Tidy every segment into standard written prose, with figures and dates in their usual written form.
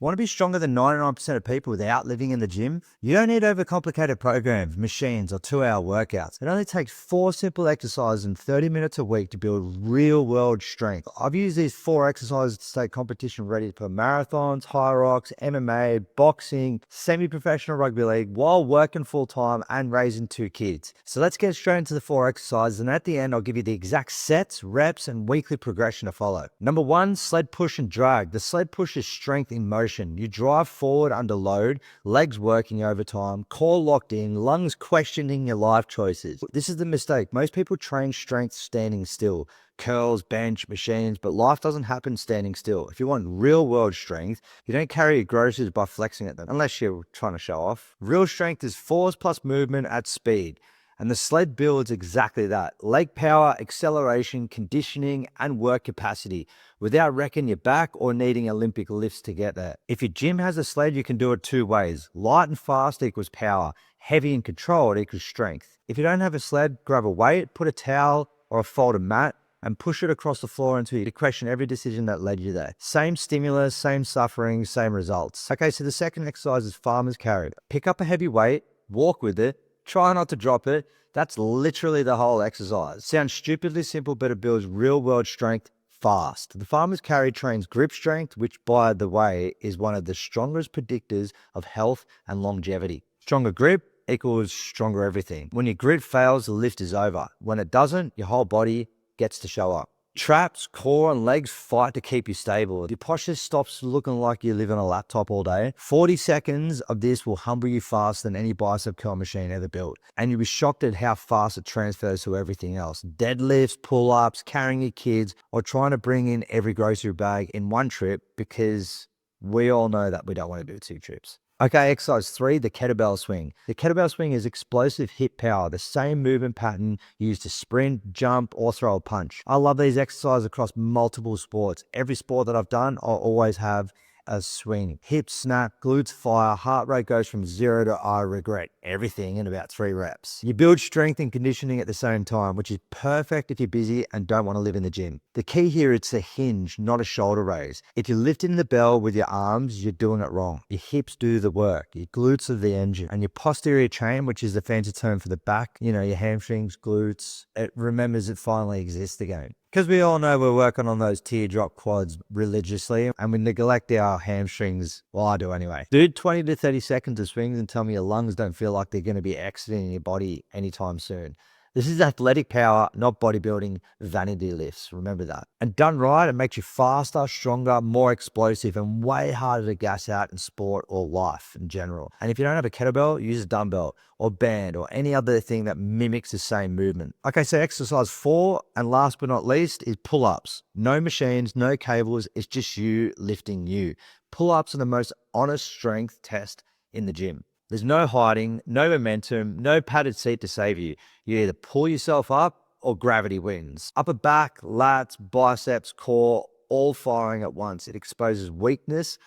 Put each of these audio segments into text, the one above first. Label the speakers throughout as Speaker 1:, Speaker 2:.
Speaker 1: Want to be stronger than 99% of people without living in the gym? You don't need overcomplicated programs, machines, or 2-hour workouts. It only takes 4 simple exercises and 30 minutes a week to build real world strength. I've used these 4 exercises to stay competition ready for marathons, high rocks, MMA, boxing, semi-professional rugby league while working full time and raising 2 kids. So let's get straight into the 4 exercises, and at the end I'll give you the exact sets, reps, and weekly progression to follow. Number 1, sled push and drag. The sled push is strength in motion. You drive forward under load, legs working overtime, core locked in, lungs questioning your life choices. This is the mistake. Most people train strength standing still. Curls, bench, machines, but life doesn't happen standing still. If you want real world strength, you don't carry your groceries by flexing at them, unless you're trying to show off. Real strength is force plus movement at speed. And the sled builds exactly that. Leg power, acceleration, conditioning, and work capacity without wrecking your back or needing Olympic lifts to get there. If your gym has a sled, you can do it 2 ways. Light and fast equals power. Heavy and controlled equals strength. If you don't have a sled, grab a weight, put a towel or a folded mat, and push it across the floor until you question every decision that led you there. Same stimulus, same suffering, same results. Okay, so the second exercise is farmer's carry. Pick up a heavy weight, walk with it, try not to drop it. That's literally the whole exercise. Sounds stupidly simple, but it builds real world strength fast. The farmer's carry trains grip strength, which by the way, is one of the strongest predictors of health and longevity. Stronger grip equals stronger everything. When your grip fails, the lift is over. When it doesn't, your whole body gets to show up. Traps, core, and legs fight to keep you stable. Your posture stops looking like you live on a laptop all day. 40 seconds of this will humble you faster than any bicep curl machine ever built. And you'll be shocked at how fast it transfers to everything else. Deadlifts, pull-ups, carrying your kids, or trying to bring in every grocery bag in one trip, because we all know that we don't want to do 2 trips. Okay, exercise 3, the kettlebell swing. The kettlebell swing is explosive hip power, the same movement pattern used to sprint, jump, or throw a punch. I love these exercises across multiple sports. Every sport that I've done, I'll always have a swing. Hips snap, glutes fire, heart rate goes from 0 to I regret everything in about 3 reps. You build strength and conditioning at the same time, which is perfect if you're busy and don't want to live in the gym. The key here, it's a hinge, not a shoulder raise. If you're lifting the bell with your arms, you're doing it wrong. Your hips do the work, your glutes are the engine, and your posterior chain, which is the fancy term for the back, your hamstrings, glutes, it remembers it finally exists again. Because we all know we're working on those teardrop quads religiously, and we neglect our hamstrings. Well, I do anyway. Do 20 to 30 seconds of swings and tell me your lungs don't feel like they're going to be exiting your body anytime soon. This is athletic power, not bodybuilding vanity lifts. Remember that. And done right, it makes you faster, stronger, more explosive, and way harder to gas out in sport or life in general. And if you don't have a kettlebell, use a dumbbell or band or any other thing that mimics the same movement. Okay, so exercise 4, and last but not least, is pull-ups. No machines, no cables, it's just you lifting you. Pull-ups are the most honest strength test in the gym. There's no hiding, no momentum, no padded seat to save you. You either pull yourself up or gravity wins. Upper back, lats, biceps, core, all firing at once. It exposes weakness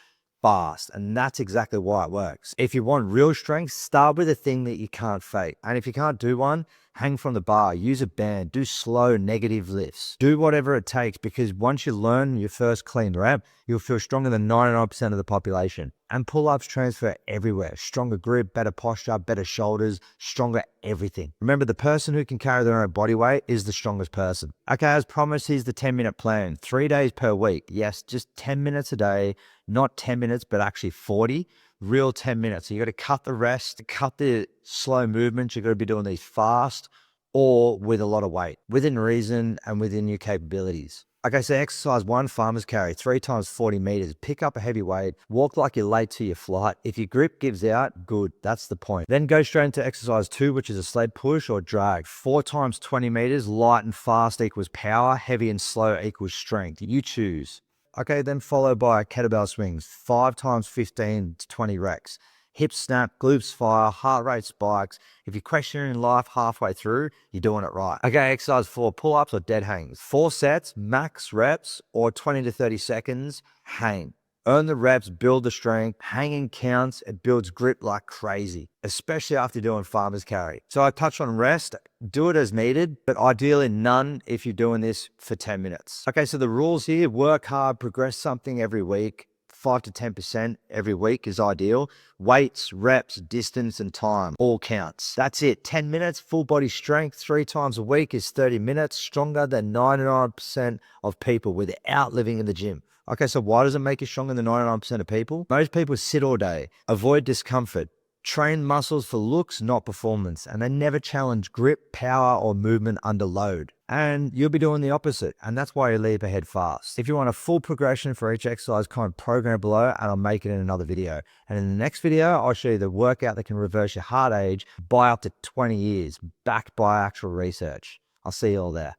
Speaker 1: fast, and that's exactly why it works. If you want real strength, start with a thing that you can't fake. And if you can't do one, hang from the bar, use a band, do slow negative lifts. Do whatever it takes, because once you learn your first clean rep, you'll feel stronger than 99% of the population. And pull-ups transfer everywhere. Stronger grip, better posture, better shoulders, stronger everything. Remember, the person who can carry their own body weight is the strongest person. Okay, as promised, here's the 10-minute plan. 3 days per week. Yes, just 10 minutes a day, not 10 minutes, but actually 40. Real 10 minutes. So you got to cut the rest, cut the slow movements. You got to be doing these fast or with a lot of weight, within reason and within your capabilities. Okay, so exercise 1, farmer's carry, 3 times 40 meters. Pick up a heavy weight, walk like you're late to your flight. If your grip gives out, good, that's the point. Then go straight into exercise 2, which is a sled push or drag. 4 times 20 meters, light and fast equals power, heavy and slow equals strength. You choose. Okay, then followed by kettlebell swings, 5 times 15 to 20 reps. Hips snap, glutes fire, heart rate spikes. If you're questioning life halfway through, you're doing it right. Okay, exercise 4, pull-ups or dead hangs. 4 sets, max reps, or 20 to 30 seconds, hang. Earn the reps, build the strength. Hanging counts, it builds grip like crazy, especially after doing farmer's carry. So I touched on rest, do it as needed, but ideally none if you're doing this for 10 minutes. Okay, so the rules here, work hard, progress something every week, 5 to 10% every week is ideal. Weights, reps, distance, and time all counts. That's it. 10 minutes, full body strength 3 times a week is 30 minutes, stronger than 99% of people without living in the gym. Okay, so why does it make you stronger than 99% of people? Most people sit all day, avoid discomfort, train muscles for looks, not performance, and they never challenge grip, power, or movement under load. And you'll be doing the opposite, and that's why you leap ahead fast. If you want a full progression for each exercise, comment program below, and I'll make it in another video. And in the next video, I'll show you the workout that can reverse your heart age by up to 20 years, backed by actual research. I'll see you all there.